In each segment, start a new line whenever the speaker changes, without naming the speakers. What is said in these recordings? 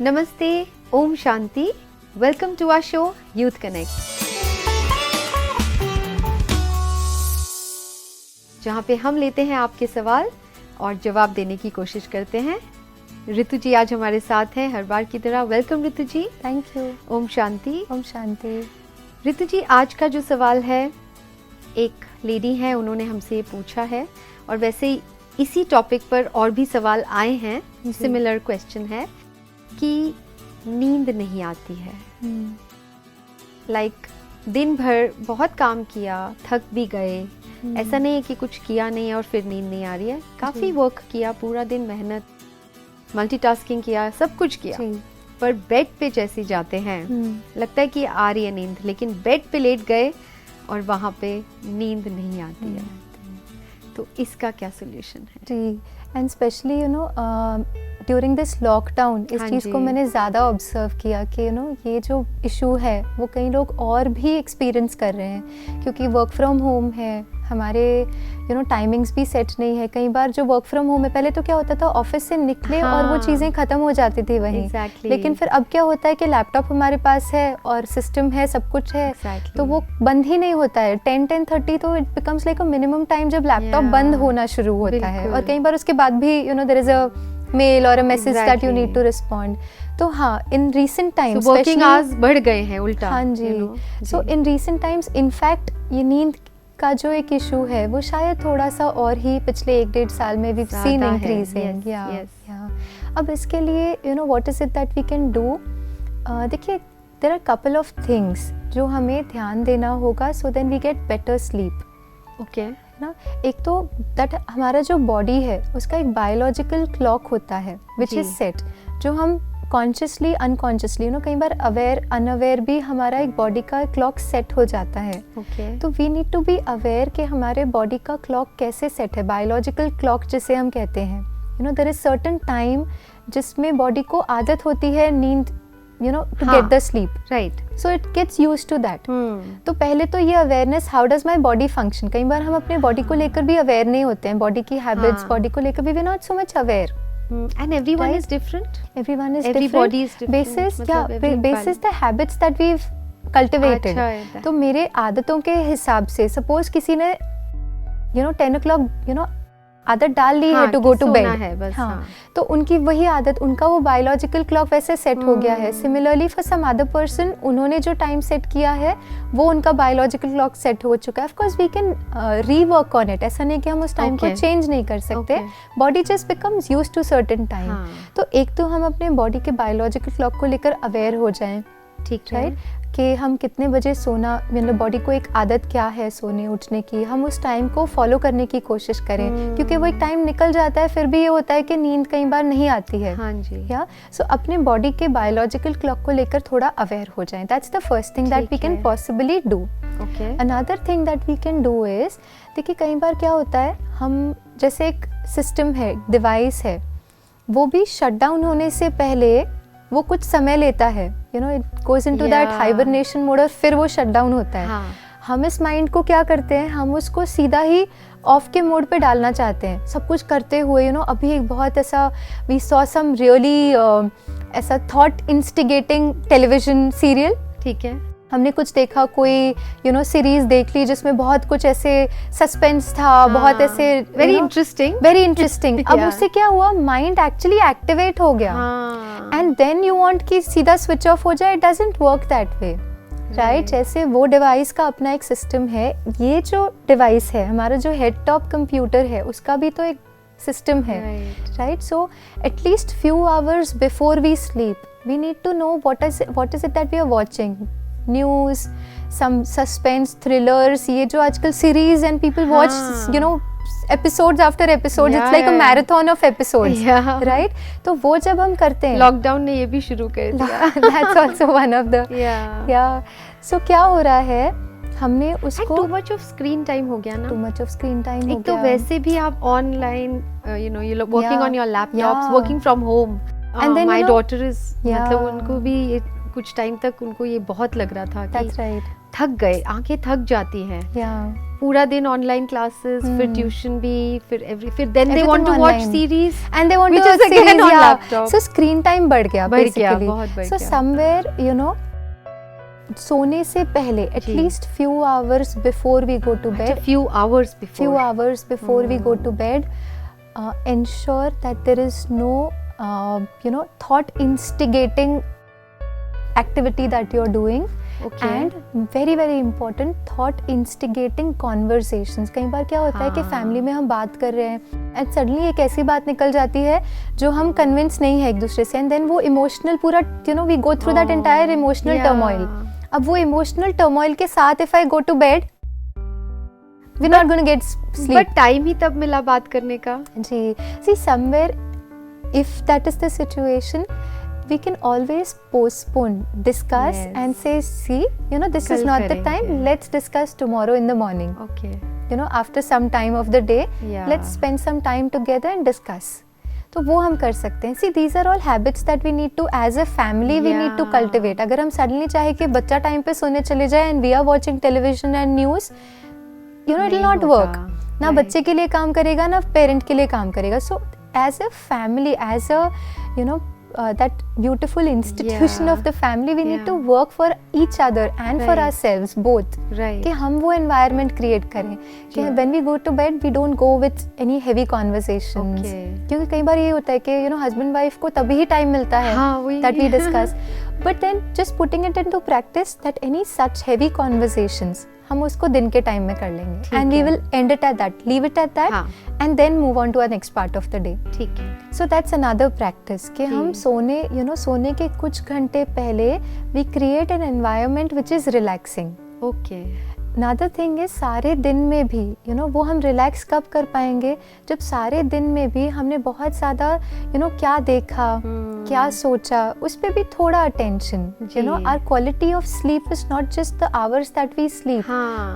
नमस्ते, ओम शांति। Welcome to our show youth connect, जहाँ पे हम लेते हैं आपके सवाल और जवाब देने की कोशिश करते हैं। ऋतु जी आज हमारे साथ हैं हर बार की तरह। Welcome Ritu ji.
Thank you.
ओम शांति।
ओम शांति।
ऋतु जी, आज का जो सवाल है, एक लेडी है, उन्होंने हमसे पूछा है और वैसे ही इसी टॉपिक पर और भी सवाल आए हैं। सिमिलर क्वेश्चन है कि नींद नहीं आती है। लाइक दिन भर बहुत काम किया, थक भी गए, ऐसा नहीं है कि कुछ किया नहीं है और फिर नींद नहीं आ रही है। काफ़ी वर्क किया, पूरा दिन मेहनत, मल्टीटास्किंग किया, सब कुछ किया, पर बेड पे जैसे जाते हैं लगता है कि आ रही है नींद, लेकिन बेड पे लेट गए और वहाँ पे नींद नहीं आती है। तो इसका क्या सोल्यूशन है?
जी, and specially during this lockdown इस चीज़ को मैंने ज़्यादा ऑब्जर्व किया कि ये जो इशू है वो कई लोग और भी एक्सपीरियंस कर रहे हैं, क्योंकि वर्क फ्रॉम होम है, हमारे टाइमिंग्स भी सेट नहीं है। कई बार जो वर्क फ्रॉम होम है, पहले तो क्या होता था ऑफिस से निकले और वो चीज़ें ख़त्म हो जाती थी वहीं। लेकिन फिर अब क्या होता है कि लैपटॉप हमारे पास है और सिस्टम है, सब कुछ है, तो वो बंद ही नहीं होता है। 10-10:30 तो it becomes like a minimum time जब लैपटॉप बंद होना शुरू होता है। और कई बार उसके बाद भी देयर इज अ मेल और a message that you need to respond. तो हाँ, in recent times
working hours बढ़ गए हैं उल्टा।
हाँ जी। So in recent times in fact ये नींद का जो एक इशू है वो शायद थोड़ा सा और ही पिछले 1-1.5 साल में वी सीन इंक्रीजिंग। अब इसके लिए what is it that we can do? देखिए, there are couple of things जो हमें ध्यान देना होगा so then we get better sleep.
Okay
ना, एक तो दैट हमारा जो बॉडी है उसका एक बायोलॉजिकल क्लॉक होता है विच इज सेट, जो हम कॉन्शियसली अनकॉन्शियसली कई बार अवेयर अनअवेयर भी हमारा एक बॉडी का क्लॉक सेट हो जाता है। तो we need to be aware कि हमारे बॉडी का क्लॉक कैसे सेट है, बायोलॉजिकल क्लॉक जिसे हम कहते हैं। देयर इज सर्टेन टाइम जिसमें बॉडी को आदत होती है नींद to get the sleep, right? So it gets used to that. तो पहले तो ये awareness, how does my body function, कई बार हम अपने बॉडी को लेकर भी अवेयर नहीं होते हैं, बॉडी की हैबिट्स, बॉडी को लेकर भी we not so much aware.
And everyone is different.
Everyone is
Every
different.
body is different.
Basis the habits that we've cultivated. तो मेरे आदतों के हिसाब से सपोज किसी ने 10 o'clock आदत डाल ली है टू गो टू बेड, तो उनकी वही आदत, उनका वो बायोलॉजिकल क्लॉक वैसे सेट हो गया है। Similarly for some other person, उन्होंने जो टाइम सेट किया है वो उनका बायोलॉजिकल क्लॉक सेट हो चुका है। Of course we can rework on it, ऐसा नहीं कि हम उस टाइम को चेंज नहीं कर सकते। Body just becomes used to certain time. तो एक तो हम अपने बॉडी के बायोलॉजिकल क्लॉक को लेकर अवेयर हो जाएं, ठीक है, कि हम कितने बजे सोना, बॉडी को एक आदत क्या है सोने उठने की, हम उस टाइम को फॉलो करने की कोशिश करें, क्योंकि वो एक टाइम निकल जाता है, फिर भी ये होता है कि नींद कई बार नहीं आती है। हाँ जी। सो अपने बॉडी के बायोलॉजिकल क्लॉक को लेकर थोड़ा अवेयर हो जाएं। That's the first thing that we can possibly do. Another thing that we can do is, देखिए कई बार क्या होता है, हम जैसे एक सिस्टम है, डिवाइस है, वो भी शट डाउन होने से पहले वो कुछ समय लेता है, it goes into that hibernation mode और फिर वो शट डाउन होता है। हम इस माइंड को क्या करते हैं, हम उसको सीधा ही ऑफ के मोड पे डालना चाहते हैं, सब कुछ करते हुए। अभी एक बहुत ऐसा वी सॉ सम रियली ऐसा थॉट इंस्टिगेटिंग टेलीविजन सीरियल, ठीक है, हमने कुछ देखा, कोई सीरीज देख ली जिसमें बहुत कुछ ऐसे सस्पेंस था, बहुत ऐसे वेरी इंटरेस्टिंग। अब उससे क्या हुआ, माइंड एक्चुअली एक्टिवेट हो गया, एंड देन यू वांट कि सीधा स्विच ऑफ हो जाए। It doesn't work that way, right? जैसे वो डिवाइस का अपना एक सिस्टम है, ये जो डिवाइस है, हमारा जो हेड टॉप कंप्यूटर है, उसका भी तो एक सिस्टम है, right? So at least few hours before we sleep we need to know what is it that we are watching, news, some suspense thrillers, ये जो आजकल series and people watch episodes after episodes, it's like a marathon of episodes, right? तो वो जब हम करते हैं,
lockdown ने ये भी शुरू कर दिया,
that's also one of the so क्या हो रहा है, हमने उसको
too much of screen time हो गया ना,
too much of screen time हो गया।
एक तो वैसे भी आप online you working on your laptops, working from home, and then my daughter is मतलब उनको भी कुछ टाइम तक उनको ये बहुत लग रहा था कि थक गए, आंखें थक जाती हैं। पूरा दिन ऑनलाइन क्लासेस, फिर ट्यूशन भी, फिर then they want to watch series
and they want to watch series on laptop, so screen time बढ़ गया basically. So somewhere you know सोने से पहले at least few hours before we go to bed,
few hours
before we go to bed, ensure that there is no thought instigating activity that you're doing.
Okay.
And very very important, thought instigating conversations. कई बार क्या होता है कि family में हम बात कर रहे हैं एंड सडनली एक ऐसी बात निकल जाती है जो हम कन्विंस नहीं है एक दूसरे से, एंड देन वो इमोशनल पूरा we go through that entire emotional turmoil. अब वो इमोशनल टर्मोइल के साथ if I go to bed we not gonna get sleep.
But time ही तब मिला बात करने का.
जी, see somewhere if that is the situation, we can always postpone, discuss, and say, see, this is not the time, let's discuss tomorrow in the morning.
Okay.
After some time of the day, let's spend some time together and discuss. तो वो हम कर सकते हैं. See, these are all habits that we need to, as a family, we need to cultivate. अगर हम suddenly चाहे कि बच्चा टाइम पे सोने चले जाए and we are watching television and news, it will not work. ना बच्चे के लिए काम करेगा, ना पेरेंट के लिए काम करेगा. So as a family, as a that beautiful institution of the family, we need to work for each other and for ourselves both.
Right.
कि हम वो environment create करें कि when we go to bed we don't go with any heavy conversations. क्योंकि कई बार ये होता है कि husband wife को तभी ही time मिलता है that we discuss. But then just putting it into practice that any such heavy conversations हम उसको दिन के टाइम में कर लेंगे and we will end it at that, leave it at that, and then move on to our next part of the day.
ठीक है.
So that's another practice कि हम सोने सोने के कुछ घंटे पहले we create an environment which is relaxing.
Okay.
Another thing is सारे दिन में भी वो हम रिलैक्स कब कर पाएंगे जब सारे दिन में भी हमने बहुत ज़्यादा क्या देखा, क्या सोचा, उस पर भी थोड़ा attention. Our quality of sleep is not just the hours that we sleep,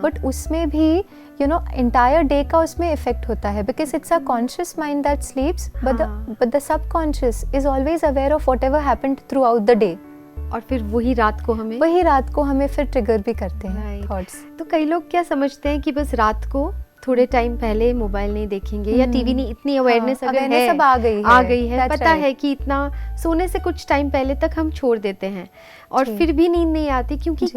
but उसमें भी entire डे का उसमें इफेक्ट होता है because it's a conscious mind that sleeps but the subconscious is always aware of whatever happened throughout the day.
और फिर वही रात को हमें
फिर ट्रिगर भी करते हैं थॉट्स.
तो कई लोग क्या समझते हैं कि बस रात को थोड़े टाइम पहले मोबाइल नहीं देखेंगे या टीवी नहीं, इतनी अवेयरनेस अगर है
सब आ गई है
पता है कि इतना सोने से कुछ टाइम पहले तक हम छोड़ देते हैं और फिर भी नींद नहीं आती क्योंकि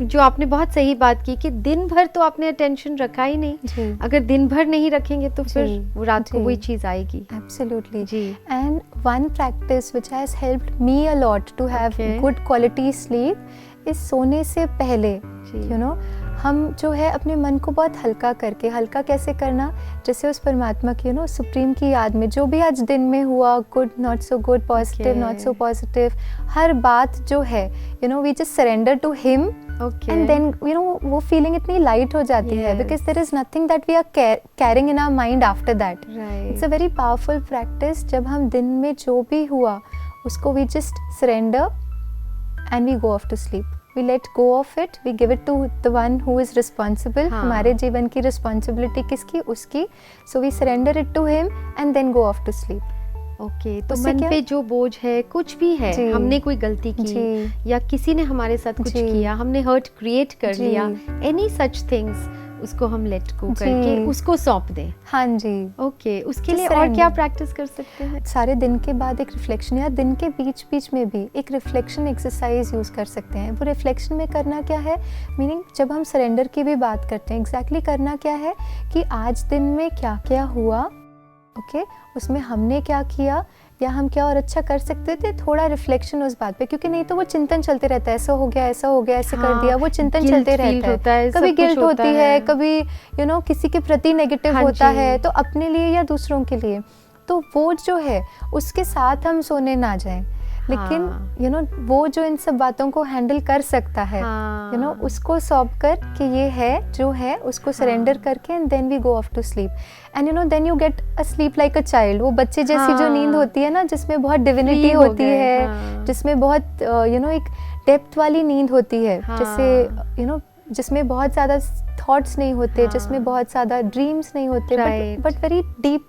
जो आपने बहुत सही बात की कि दिन भर तो आपने अटेंशन रखा ही नहीं. अगर दिन भर नहीं रखेंगे तो फिर वो रात को वही चीज आएगी.
एब्सोल्युटली जी. And one practice which has helped me a lot to have good quality sleep is सोने से पहले हम जो है अपने मन को बहुत हल्का करके, हल्का कैसे करना, जैसे उस परमात्मा की सुप्रीम की याद में जो भी आज दिन में हुआ, good not so good, positive not so positive, हर बात जो है we just surrender to him and then वो फीलिंग इतनी लाइट हो जाती है because there is nothing that we are carrying in our mind after that. It's a very powerful practice. जब हम दिन में जो भी हुआ उसको we just surrender and we go off to sleep. We let go of it, we give it to the one who is responsible. हमारे जीवन की responsibility किसकी? उसकी. So we surrender it to him and then go off to sleep.
Okay, तो मन पे जो बोझ है, कुछ भी है, हमने कोई गलती की या किसी ने हमारे साथ कुछ किया, हमने हर्ट क्रिएट कर लिया, any such things, उसको हम लेट गो करके उसको सौंप दें.
हाँ जी.
ओके. उसके लिए और क्या प्रैक्टिस कर सकते हैं?
सारे दिन के बाद एक रिफ्लेक्शन या दिन के बीच बीच में भी एक रिफ्लेक्शन एक्सरसाइज यूज़ कर सकते हैं. वो रिफ्लेक्शन में करना क्या है, मीनिंग जब हम सरेंडर की भी बात करते हैं एग्जैक्टली करना क्या है कि आज दिन में क्या क्या हुआ, ओके, उसमें हमने क्या किया या हम क्या और अच्छा कर सकते थे, थोड़ा रिफ्लेक्शन उस बात पे, क्योंकि नहीं तो वो चिंतन चलते रहता है, ऐसा हो गया ऐसे कर दिया, वो चिंतन चलते रहता है. कभी गिल्ट होती है, कभी किसी के प्रति नेगेटिव होता है, तो अपने लिए या दूसरों के लिए, तो वो जो है उसके साथ हम सोने ना जाएं. लेकिन वो जो इन सब बातों को हैंडल कर सकता है, उसको सौंप कर कि ये है जो है उसको सरेंडर करके and then we go off to sleep and then you get a sleep like a child. वो बच्चे जैसी जो नींद होती है ना, जिसमें बहुत डिविनिटी होती है, जिसमें बहुत एक डेप्थ वाली नींद होती है, जैसे जिसमें बहुत ज़्यादा थॉट्स नहीं होते, जिसमें बहुत ज़्यादा ड्रीम्स नहीं होते, बट वेरी डीप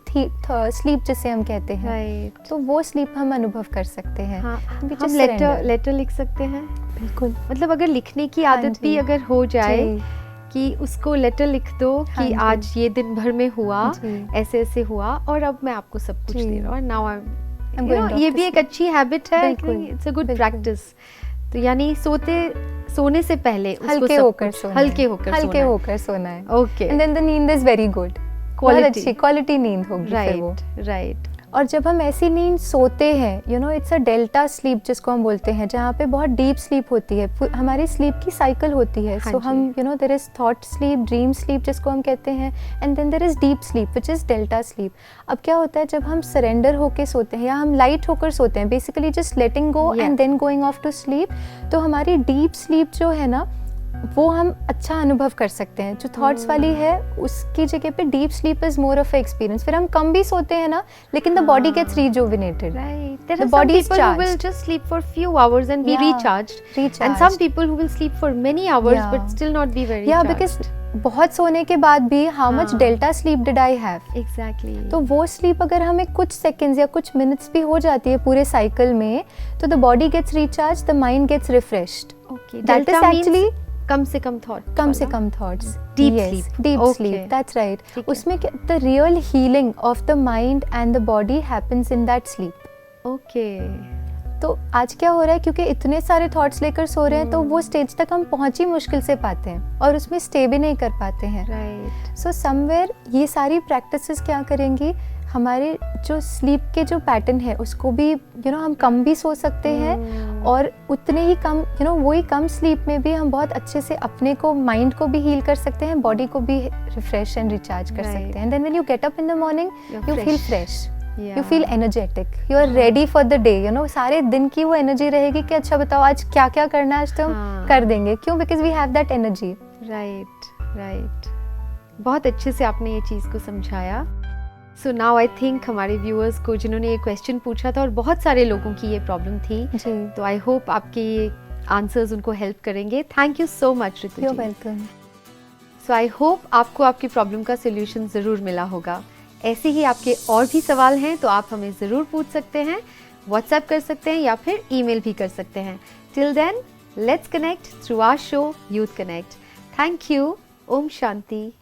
स्लीप जिसे हम कहते हैं. तो वो स्लीप हम अनुभव कर सकते हैं.
हम लेटर लिख सकते हैं.
बिल्कुल.
मतलब अगर लिखने की आदत भी अगर हो जाए कि उसको लेटर लिख दो
हाँ
कि
जी।
आज ये दिन भर में हुआ,
जी।
ऐसे ऐसे हुआ और अब मैं आपको सब कुछ
जी।
दे रहा हूँ। Now
I'm
you know
going
ये
off
भी
to
एक
sleep.
अच्छी हैबिट है,
बिल्कुल,
इट्स अ गुड
बिल्कुल।
प्रैक्टिस। तो यानी सोने से पहले उसको
हल्के
सब
होकर
कुछ
सोना
हल्के
है,
होकर
हल्के
सोना है।
होकर सोना है।
ओके,
एंड देन द नींद इज वेरी गुड, बहुत
Quality.
अच्छी क्वालिटी नींद होगी फिर वो।
Right right.
और जब हम ऐसी नींद सोते हैं, you know it's a delta sleep जिसको हम बोलते हैं, जहाँ पे बहुत डीप स्लीप होती है, हमारी स्लीप की साइकिल होती है।
हाँ
सो
जी।
हम you know there is thought sleep, dream sleep जिसको हम कहते हैं, and then there is deep sleep which is delta sleep. अब क्या होता है जब हम सरेंडर होके सोते हैं या हम लाइट होकर सोते हैं, basically just letting go
Yeah.
And then going off to sleep, तो हमारी डीप स्लीप जो है ना वो हम अच्छा अनुभव कर सकते हैं। जो थॉट्स वाली है उसकी जगह पे deep sleep is more of experience. फिर हम कम भी सोते हैं ना, लेकिन the body gets rejuvenated.
Right. There
The
are some
body is
people who will
charged.
just sleep for few hours and be
Yeah,
recharged. And some
recharged.
people who will sleep for many hours
Yeah.
but still not be very
या
charged.
Because बहुत सोने के बाद भी how much
हाँ.
Delta sleep did I have.
Exactly.
तो वो sleep अगर हमें कुछ सेकंड्स या कुछ मिनट्स भी हो जाती है पूरे साइकिल में, तो the body gets recharge, the mind gets refreshed.
okay.
That is
Delta means
actually
कम से कम थॉट,
कम से कम thoughts,
Deep sleep.
Deep
Okay.
Sleep, that's right.
ठीक है।
उसमें the real healing of the mind and the body happens in that sleep.
Okay.
तो आज क्या हो रहा है, क्योंकि इतने सारे थॉट्स लेकर सो रहे हैं, तो वो स्टेज तक हम पहुंच ही मुश्किल से पाते हैं और उसमें स्टे भी नहीं कर पाते हैं।
राइट।
सो समवेयर ये सारी प्रैक्टिसेस क्या करेंगी, हमारे जो स्लीप के जो पैटर्न है उसको भी यू नो हम कम भी सो सकते हैं, और उतने ही कम यू नो वही कम स्लीप में भी हम बहुत अच्छे से अपने को, माइंड को भी हील कर सकते हैं, बॉडी को भी रिफ्रेश एंड रिचार्ज कर
Right.
सकते हैं। And then when you get up in the morning
You're
you feel
fresh.
Fresh,
Yeah.
You feel energetic, you are ready for the day. You know सारे दिन की वो energy रहेगी कि अच्छा बताओ आज क्या क्या करना है, आज तो हम
हाँ.
कर देंगे। क्यों? Because we have that energy.
Right right. बहुत अच्छे से आपने ये चीज़ को समझाया। सो नाउ आई थिंक हमारे व्यूअर्स को, जिन्होंने ये क्वेश्चन पूछा था और बहुत सारे लोगों की ये प्रॉब्लम थी,
जी,
तो आई होप आपके ये आंसर्स उनको हेल्प करेंगे। Thank you so much Ritu
you
जी।
वेलकम।
सो आई होप आपको आपकी प्रॉब्लम का सोल्यूशन ज़रूर मिला होगा। ऐसे ही आपके और भी सवाल हैं तो आप हमें ज़रूर पूछ सकते हैं, व्हाट्सएप कर सकते हैं या फिर ईमेल भी कर सकते हैं। Till then let's connect through our show youth connect. Thank you. ओम शांति।